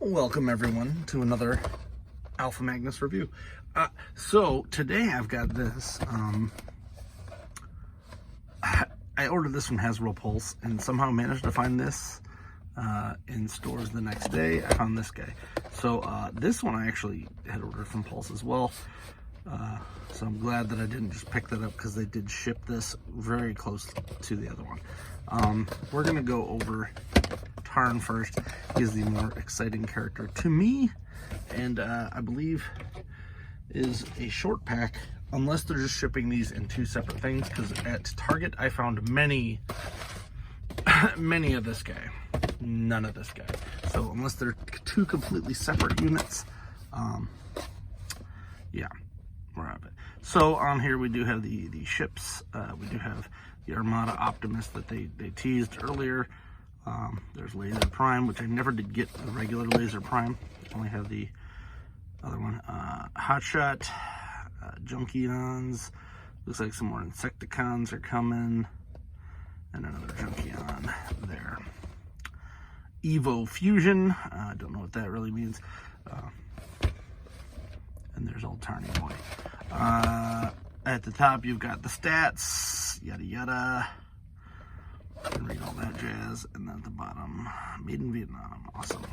Welcome everyone to another Alpha Magnus review. So today I've got this. I ordered this from Hasbro Pulse and somehow managed to find this in stores the next day. I found this guy. So this one I actually had ordered from Pulse as well. So I'm glad that I didn't just pick that up because they did ship this very close to the other one. We're gonna go over Tarn first. He's the more exciting character to me, and I believe is a short pack, unless they're just shipping these in two separate things, because at Target I found many of this guy, none of this guy. So unless they're two completely separate units, yeah, we're out of it. So on here we do have the ships. We do have the Armada Optimus that they teased earlier. There's Laser Prime, which I never did get the regular Laser Prime. Only have the other one. Hotshot, Junkions. Looks like some more Insecticons are coming. And another Junkion there. Evo Fusion. I don't know what that really means. And there's old Tarny Boy. At the top, you've got the stats, yada yada. And read all that jazz. And then at the bottom, made in Vietnam. Awesome.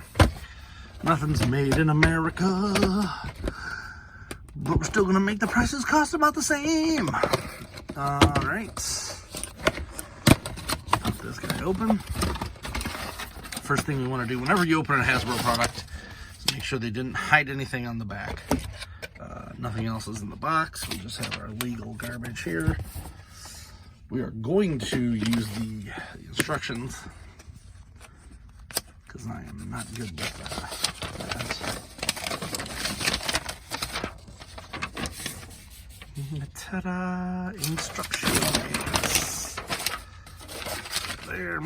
Nothing's made in America, but we're still gonna make the prices cost about the same. All right. Pop this guy open. First thing you want to do whenever you open a Hasbro product is make sure they didn't hide anything on the back. Nothing else is in the box. We just have our legal garbage here. We are going to use the instructions because I am not good with that. Ta-da! Instructions. There.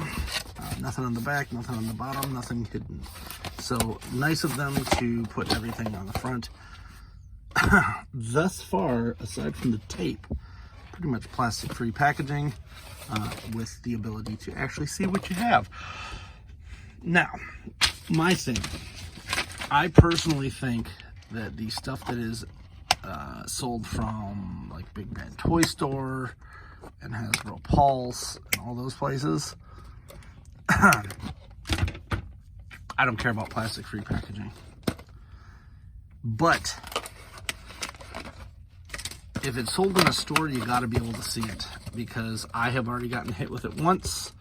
Nothing on the back, nothing on the bottom, nothing hidden. So nice of them to put everything on the front. Thus far, aside from the tape, pretty much plastic-free packaging with the ability to actually see what you have. Now, my thing, I personally think that the stuff that is sold from like Big Bad Toy Store and Hasbro Pulse and all those places, I don't care about plastic-free packaging. But if it's sold in a store, you got to be able to see it, because I have already gotten hit with it once,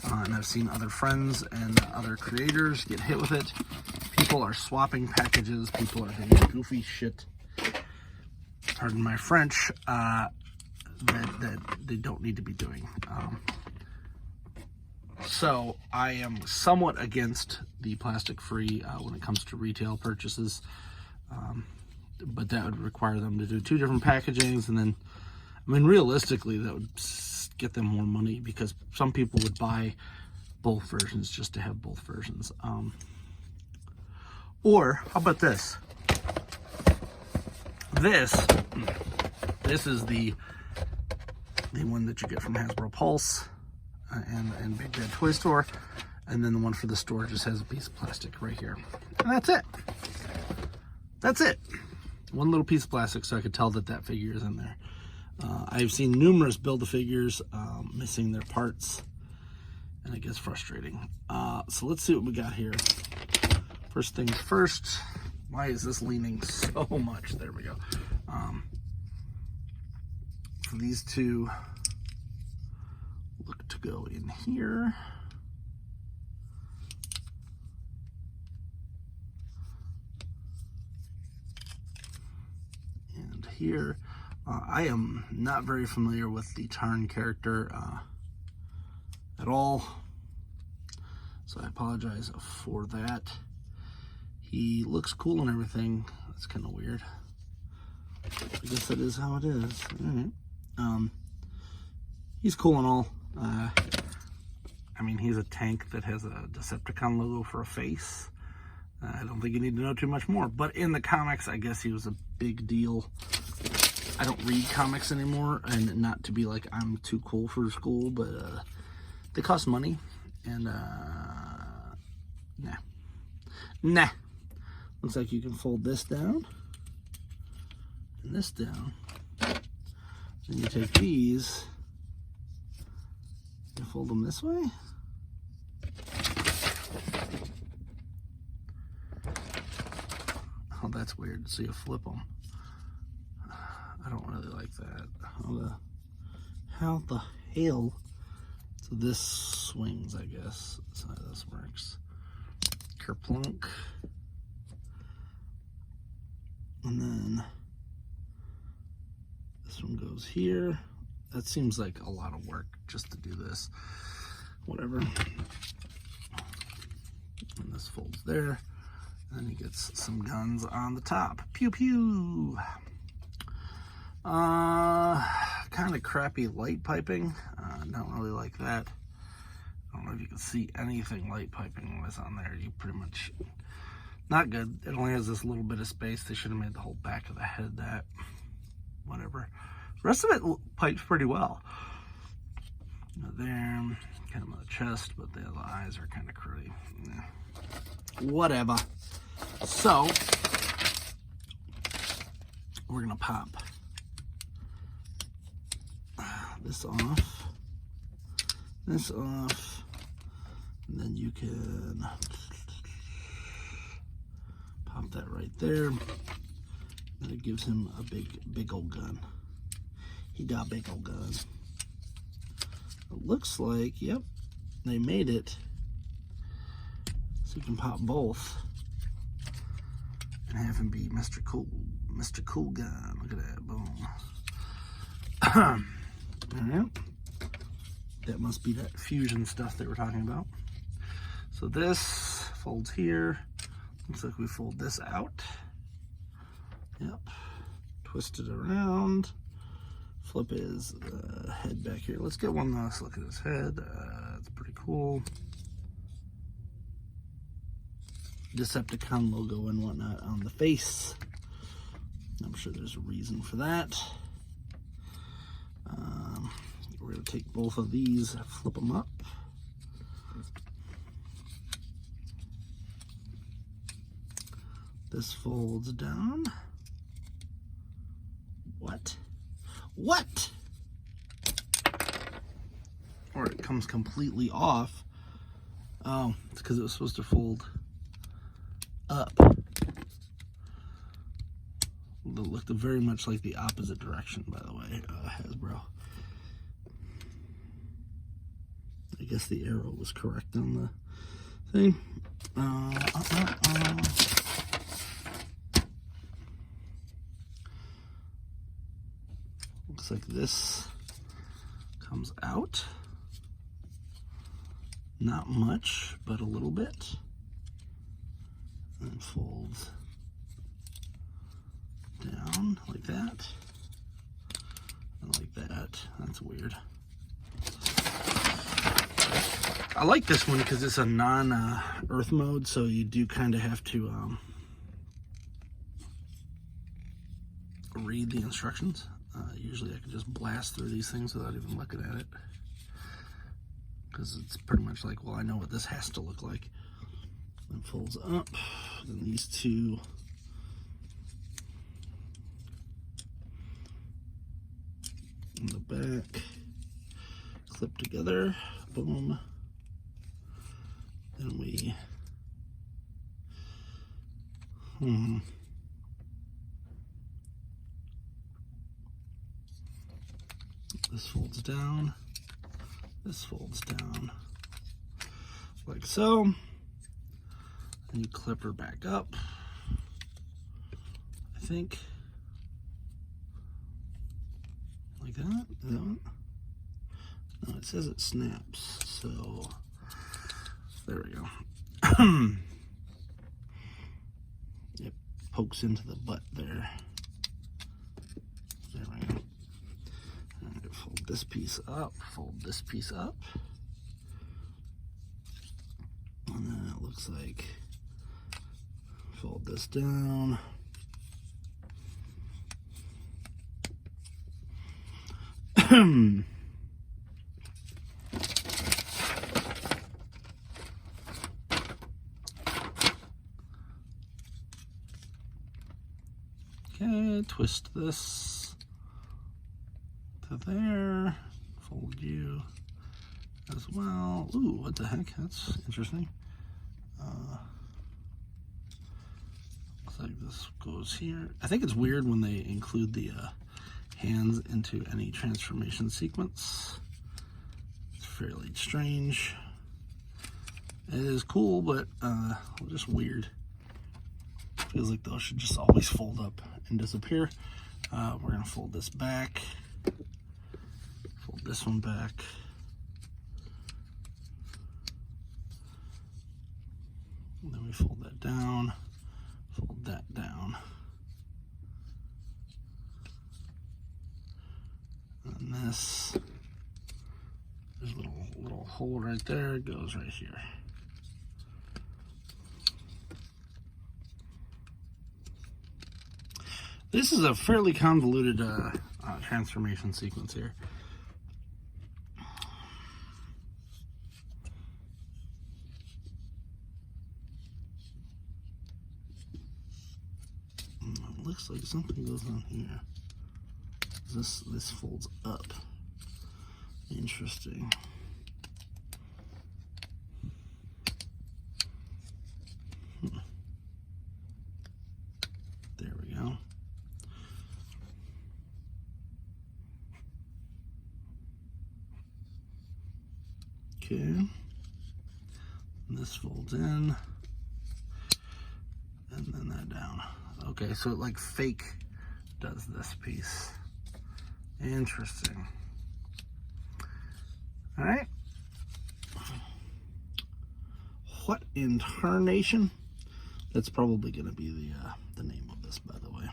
and I've seen other friends and other creators get hit with it. People are swapping packages. People are doing goofy shit, pardon my French, that they don't need to be doing. So I am somewhat against the plastic-free when it comes to retail purchases. But that would require them to do two different packagings, and then, I mean, realistically, that would get them more money, because some people would buy both versions just to have both versions. Or, how about this? This is the one that you get from Hasbro Pulse and Big Bad Toy Store, and then the one for the store just has a piece of plastic right here. And that's it. That's it. One little piece of plastic, so I could tell that figure is in there. I've seen numerous Build-A-Figures missing their parts, and it gets frustrating. So let's see what we got here. First things first, why is this leaning so much? There we go. For these two, look to go in here. Here, I am not very familiar with the Tarn character at all, so I apologize for that. He looks cool and everything. That's kind of weird. I guess that is how it is. All right. He's cool and all. I mean, he's a tank that has a Decepticon logo for a face. I don't think you need to know too much more. But in the comics, I guess he was a big deal. I don't read comics anymore, and not to be like I'm too cool for school, but they cost money, and nah. Nah. Looks like you can fold this down and this down. Then you take these and fold them this way. Oh, that's weird. So you flip them. I don't really like that. How the hell? So this swings, I guess. That's how this works. Kerplunk. And then this one goes here. That seems like a lot of work just to do this. Whatever. And this folds there. And then he gets some guns on the top. Pew pew. Kind of crappy light piping. Don't really like that. I don't know if you can see anything light piping was on there. You pretty much, not good. It only has this little bit of space. They should have made the whole back of the head that. Whatever. The rest of it pipes pretty well. There, kind of on the chest, but the eyes are kind of curly. Yeah. Whatever. So, we're gonna pop this off, and then you can pop that right there, and it gives him a big old gun. He got a big old gun. It looks like, yep, they made it so you can pop both and have him be Mr. Cool Gun. Look at that, boom. Alright, that must be that fusion stuff they were talking about. So this folds here. Looks like we fold this out. Yep. Twist it around. Flip his head back here. Let's get one last look at his head. It's pretty cool. Decepticon logo and whatnot on the face. I'm sure there's a reason for that. We're going to take both of these, flip them up. This folds down. What? What? Or it comes completely off. Oh, it's because it was supposed to fold up. It looked very much like the opposite direction, by the way, Hasbro. I guess the arrow was correct on the thing. Looks like this comes out. Not much, but a little bit. And folds down like that. And like that. That's weird. I like this one because it's a non-earth mode, so you do kind of have to read the instructions. Usually I can just blast through these things without even looking at it, because it's pretty much like, well, I know what this has to look like. Then folds up, then these two in the back clip together, boom. Then we this folds down, this folds down like so, and you clip her back up, I think, like that. Is that one? No, it says it snaps, so there we go. It pokes into the butt there. There we go. Alright, fold this piece up, fold this piece up. And then it looks like fold this down. Okay, twist this to there, fold you as well. Ooh, what the heck? That's interesting. Looks like this goes here. I think it's weird when they include the hands into any transformation sequence. It's fairly strange. It is cool, but just weird. Feels like those should just always fold up and disappear. We're gonna fold this back, fold this one back. And then we fold that down, fold that down. And this, there's a little hole right there, it goes right here. This is a fairly convoluted transformation sequence here. It looks like something goes on here. This folds up. Interesting. There we go. Okay. And this folds in. And then that down. Okay, so it like fake does this piece. Interesting. All right. What in tarnation? That's probably going to be the name of this, by the way.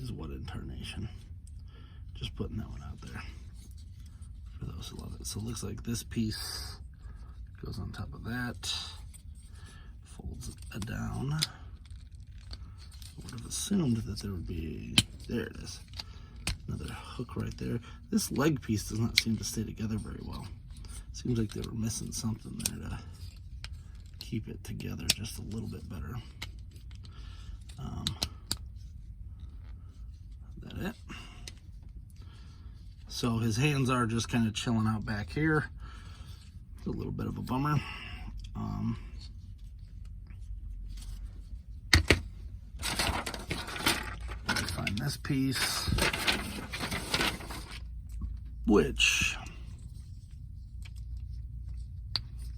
Is What in Tarnation. Just putting that one out there for those who love it. So it looks like this piece goes on top of that, folds it down. I would have assumed that there would be, there it is, another hook right there. This leg piece does not seem to stay together very well. Seems like they were missing something there to keep it together just a little bit better. That it. So his hands are just kind of chilling out back here. It's a little bit of a bummer. Let me find this piece, which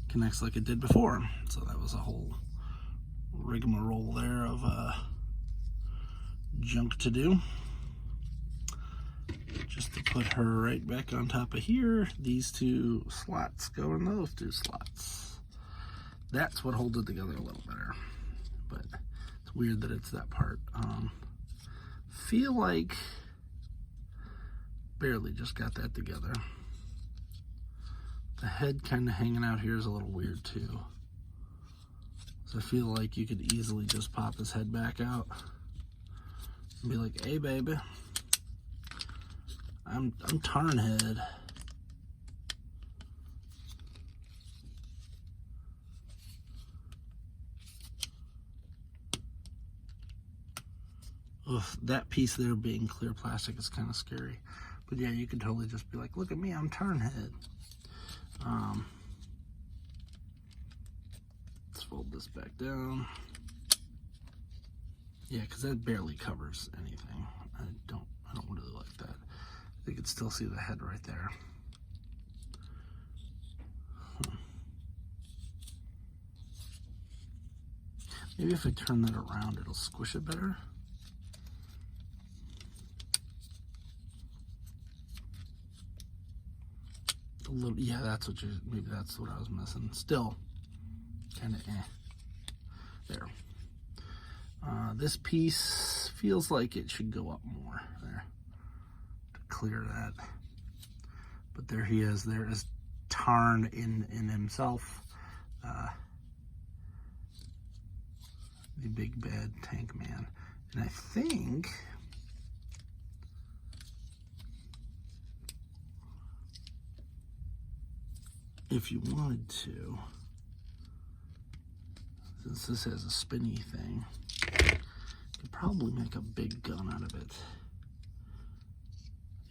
connects like it did before. So that was a whole rigmarole there of junk to do. Just to put her right back on top of here, these two slots go in those two slots. That's what holds it together a little better. But it's weird that it's that part. Feel like barely just got that together. The head kind of hanging out here is a little weird too. So I feel like you could easily just pop his head back out and be like, hey baby, I'm Tarn head. Ugh, that piece there being clear plastic is kind of scary. But yeah, you could totally just be like, look at me, I'm Tarn head. Let's fold this back down. Yeah, because that barely covers anything. I don't really like that. You can still see the head right there. Maybe if I turn that around, it'll squish it better. A little, yeah, that's what maybe that's what I was missing. Still, kind of there. This piece feels like it should go up more there to clear that. But there he is. There is Tarn in himself. The big bad tank man. And I think if you wanted to, since this has a spinny thing, Could probably make a big gun out of it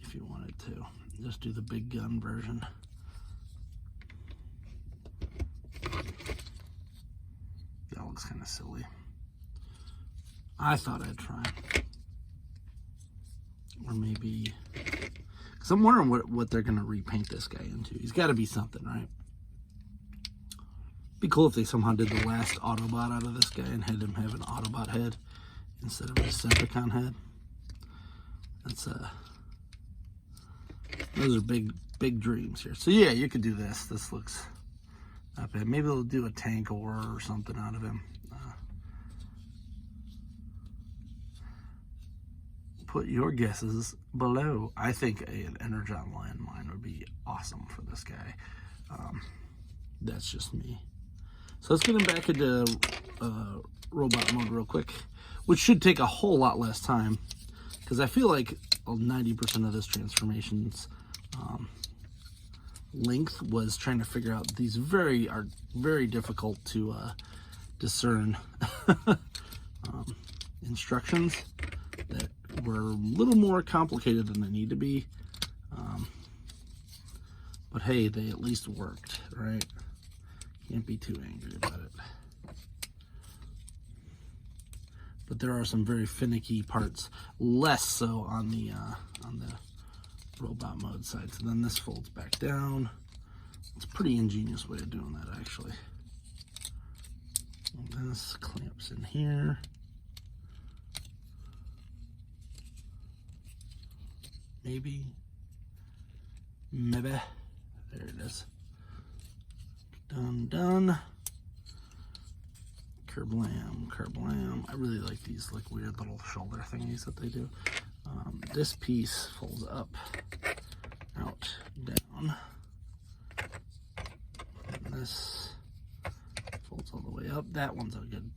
if you wanted to. Just do the big gun version. That looks kind of silly. I thought I'd try. Or maybe, because I'm wondering what they're going to repaint this guy into. He's got to be something, right? Be cool if they somehow did the last Autobot out of this guy and had him have an Autobot head instead of a Decepticon head. That's those are big dreams here. So yeah, you could do this. This looks not bad. Maybe they'll do a tank or something out of him. Put your guesses below. I think an Energon landmine would be awesome for this guy. That's just me. So let's get him back into robot mode real quick, which should take a whole lot less time, because I feel like 90% of this transformation's length was trying to figure out these are very difficult to discern instructions that were a little more complicated than they need to be. But hey, they at least worked, right? Can't be too angry about it. But there are some very finicky parts, less so on the robot mode side. So then this folds back down. It's a pretty ingenious way of doing that, actually. And this clamps in here. Maybe. There it is. Done. Kerblam, kerblam. I really like these like weird little shoulder thingies that they do. This piece folds up, out, down. And this folds all the way up. That one's a good.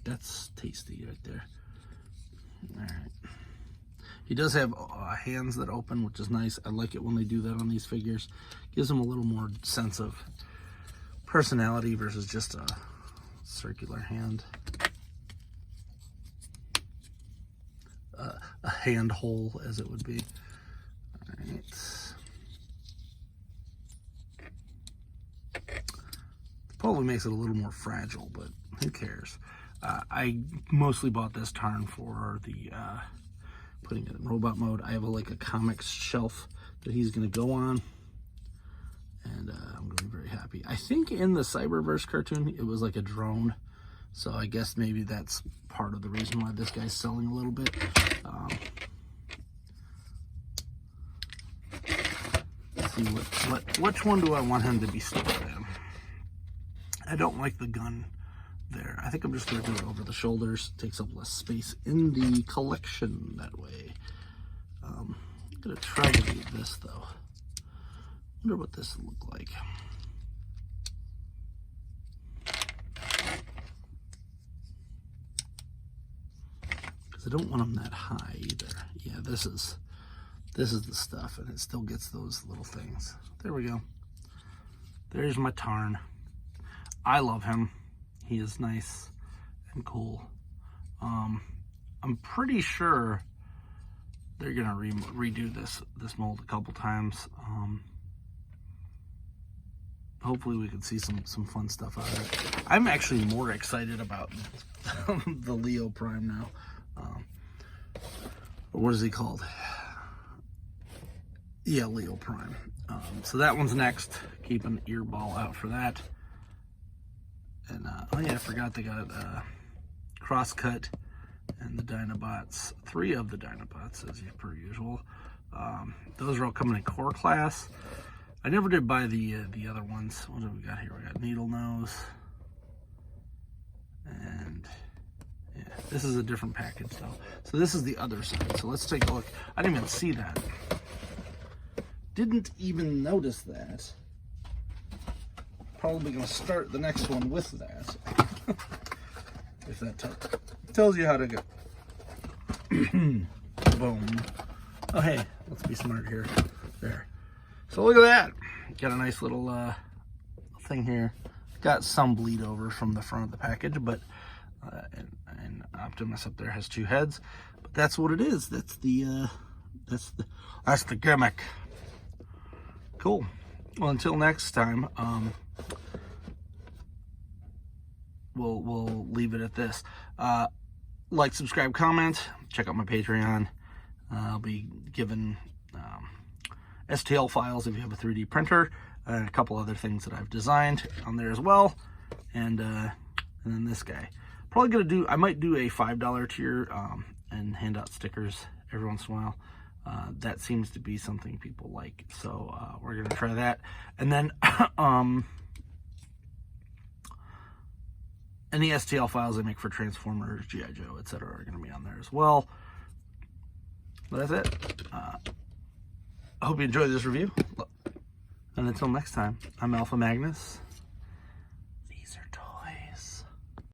That's tasty right there. All right. He does have hands that open, which is nice. I like it when they do that on these figures. Gives them a little more sense of personality versus just a circular hand. A hand hole, as it would be. All right. Probably makes it a little more fragile, but who cares? I mostly bought this Tarn for the putting it in robot mode. I have like a comics shelf that he's going to go on, and I'm going to be very happy. I think in the Cyberverse cartoon it was like a drone, so I guess maybe that's part of the reason why this guy's selling a little bit. Let's see which one do I want him to be stored in. I don't like the gun there. I think I'm just going to do it over the shoulders. Takes up less space in the collection that way. I'm going to try to do this though. Wonder what this would look like. Because I don't want them that high either. Yeah, this is the stuff, and it still gets those little things. There we go. There's my Tarn. I love him. He is nice and cool. I'm pretty sure they're gonna redo this mold a couple times. Hopefully we can see some fun stuff out of it. I'm actually more excited about the Leo Prime now. What is he called? Yeah, Leo Prime. So that one's next. Keep an ear ball out for that. And oh yeah, I forgot they got Crosscut and the Dinobots. 3 of the Dinobots, as per usual. Those are all coming in core class. I never did buy the other ones. What do we got here? We got Needle Nose, and yeah, this is a different package though. So this is the other side. So let's take a look. I didn't even see that. Didn't even notice that. Probably going to start the next one with that. If that tells you how to go. Boom. Oh, hey, let's be smart here. There. So look at that. Got a nice little thing here. Got some bleed over from the front of the package, but and Optimus up there has 2 heads, but that's what it is. That's the gimmick. Cool. Well, until next time, we'll leave it at this. Like, subscribe, comment. Check out my Patreon. I'll be giving STL files if you have a 3D printer, and a couple other things that I've designed on there as well. And then this guy. Probably gonna do. I might do a $5 tier and hand out stickers every once in a while. That seems to be something people like, so we're gonna try that. And then any STL files I make for Transformers, G.I. Joe, etc. are gonna be on there as well. But that's it. I hope you enjoyed this review. And until next time, I'm Alpha Magnus.